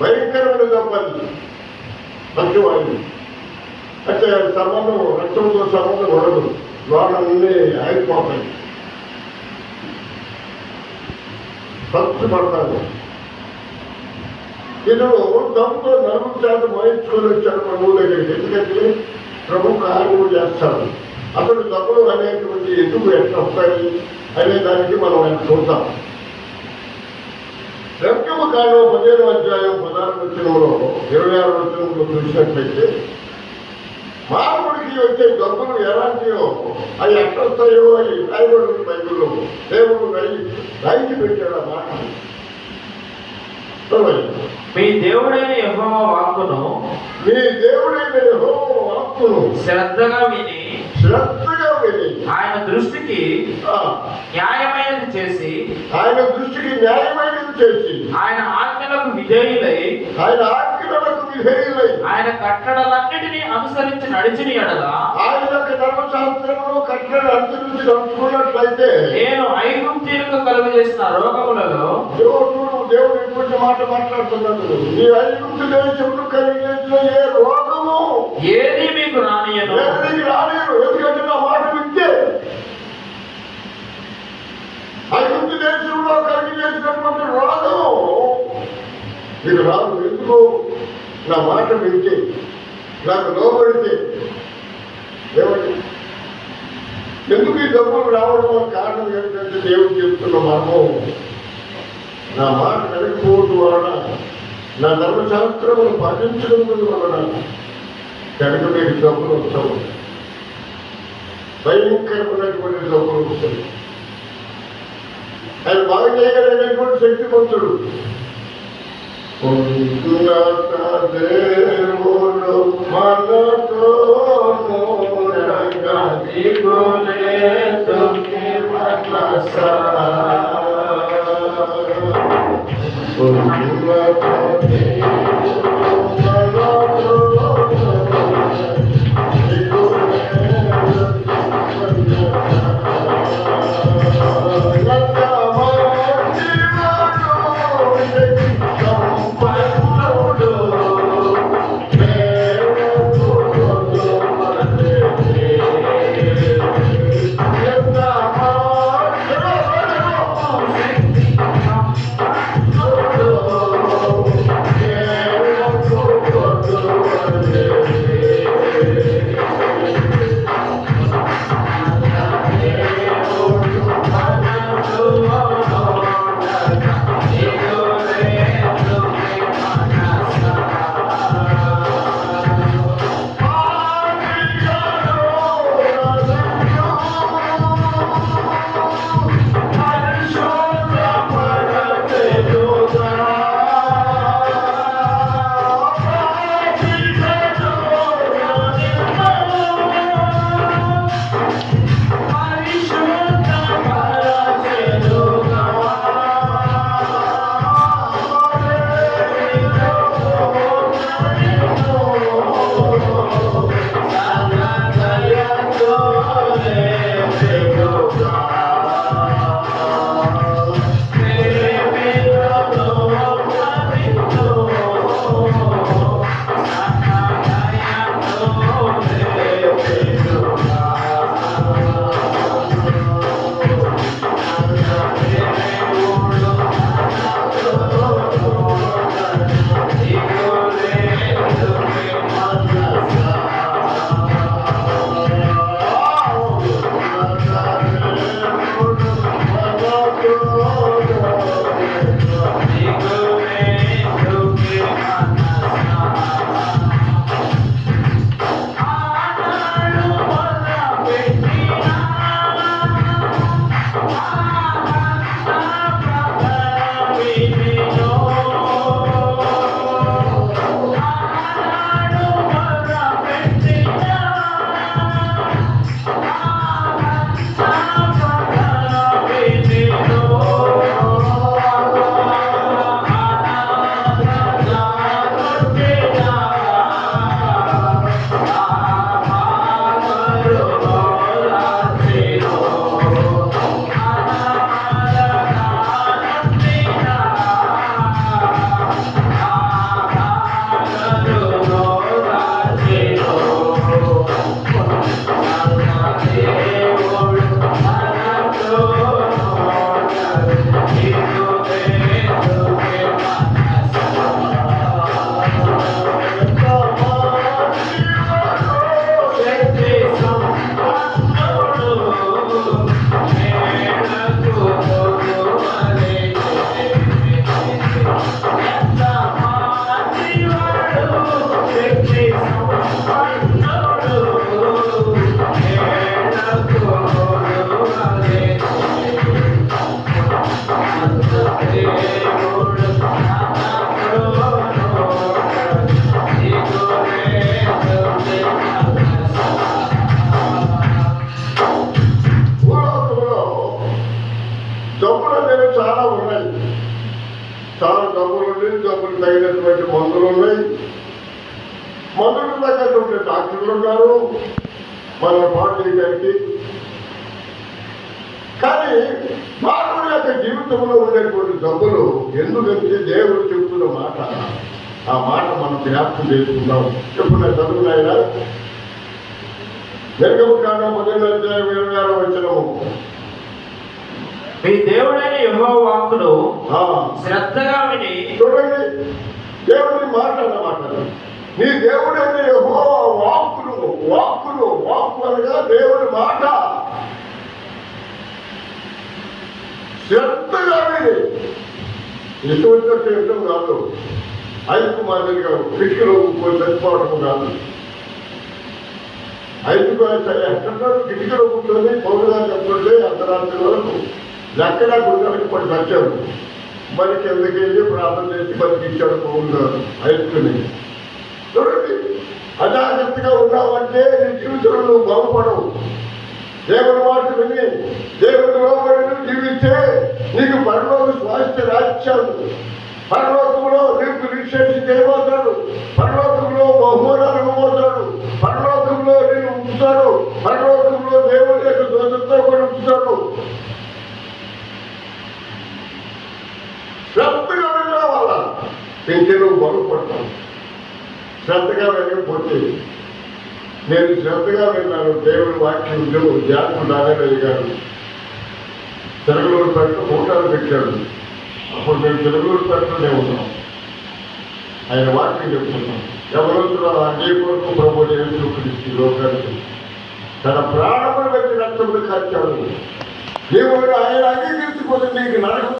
భయంకరమైన దెబ్బలు పచ్చివాళ్ళు అంటే సంబంధం రక్తంతో సంబంధం ఉండదు, లోనన్నీ ఆగిపోతాయి, ఖర్చు పడతాను. ఇతడు తమతో 40% వహించుకొని వచ్చాడు ప్రభువు దగ్గరికి. ఎందుకంటే ప్రభు కార్యము చేస్తాడు. అతడు డబ్బులు అనేటువంటి ఎందుకు ఎట్లా వస్తాయి అనే దానికి మనం ఆయన చూద్దాం. రక్తము కాండం 15వ అధ్యాయం 16వ వచనంలో 26వ వచనంలో చూసినట్లయితే మానవుడికి వచ్చే డబ్బులు ఎలాంటివో అవి ఎట్టొస్తాయో అవి రాయబడి బైబిల్లో దేవుడు రాయించి పెట్టాడు ఆ మాట. మీ దేవుడైన యెహోవా వాక్కును శ్రద్ధగా విని ఆయన దృష్టికి న్యాయమైనది చేసి ఆయన ఆజ్ఞలకు విధేయులై ఆయన కట్టడలన్నిటినీ అనుసరించి నడిచిన ఎడల అనుసరించినట్లయితే నేను ఐగుప్తీయులకు కలుగజేసిన రోగములలో దేవుడు ఎటువంటి మాట మాట్లాడుతున్నాడు. ఈ ఐగుప్తు దేశంలో కలిగిన ఏ రోగము ఏది మీకు రానియను. ఎందుకంటే నా మాట వింటే ఐగుప్తు దేశంలో కలిగినటువంటి రోగము మీకు రాదు. ఎందుకు? నా మాట వింటే, నాకు లోబడితే. ఎందుకు ఈ డబ్బులు రావడం కారణం ఏంటంటే దేవుడు చెప్తున్న మర్మం, నా మాట కలగకపోవడం వలన, నా ధర్మశాస్త్రమును పాటించడం వలన కనుక మీకు డబ్బులు వస్తాము. భయంకరమైనటువంటి డబ్బులు వస్తాయి. ఆయన బాగా చేయగలిగినటువంటి శక్తివంతుడు. దేవుడు మనతో తగినటువంటి మందులు ఉన్నాయి, మందులకు తగ్గటువంటి డాక్టర్లు ఉన్నారు మనం పాటు చేయడానికి. కానీ మానవుడి యొక్క జీవితంలో ఉండేటువంటి జబ్బులు ఎందుకంటే దేవుడు చెబుతున్న మాట, ఆ మాట మనం జ్ఞాపకం చేసుకుందాం. చెప్పు నేను చదువునాయన నిర్గమకాండం 16:26 వచనము. మీ దేవుడైన యెహోవా వాక్కును శ్రద్ధగా విని. చూడండి, దేవుడి మాట అన్నమాట. నీ దేవుడైన యెహోవా వాక్కును, వాక్కును, వాక్కు అనగా దేవుడి మాట శ్రద్ధగా విని. ఎటువంటి చేయటం కాదు, ఐదుకు మాదిరిగా కిటికీలో పోయి చచ్చిపోవడం కాదు. ఐదుకు ఎక్కడ కిటికీలో కూర్చొని పౌరుగా చెప్తుంటే అర్ధరాత్రి వరకు ఎక్కడా గుండెలకు పడి వచ్చాడు. మరి కిందకి వెళ్ళి ప్రార్థన చేసి బతికిచ్చాడు పౌరు గారు ఐదుకుని. చూడండి, అజాగ్రత్తగా ఉన్నావంటే నీ జీవితంలో నువ్వు బాగుపడవు. దేవుని మాట విని దేవుని లోబడి జీవిస్తే నీకు పరలోక స్వాస్థ్య రాజ్యాలు, పరలోకంలో నీకు నిశ్చయించి చేయబోతాడు, పరలోకంలో బహుమానాలు ఇవ్వబోతాడు, పరలోకంలో నేను ఉంచుతాడు, పరలోకంలో దేవుని యొక్క దోషంతో కూడా ఉంచుతాడు. శ్రద్ధగా వెళ్ళిన వల్ల ఇంకే నువ్వు బాగుపడతావు. శ్రద్ధగా వెళ్ళకపోతే, నేను శ్రద్ధగా విన్నాను దేవుని వాక్యం జాతకు నాగరయ్య గారు తెలుగులోని పెట్ట ఫోటోలు పెట్టాడు. అప్పుడు మేము తెలుగులోని పెట్టనే ఉన్నాం. ఆయన వాక్యం చెప్తున్నాం. ఎవరొచ్చిన అదే కొరకు ప్రభు యేసుక్రీస్తు లోకానికి తన ప్రాణములు పెట్టి రక్తములు ఖర్చాడు. దేవుడు ఆయన అంగీకరించుకోవడం నీకు నరకం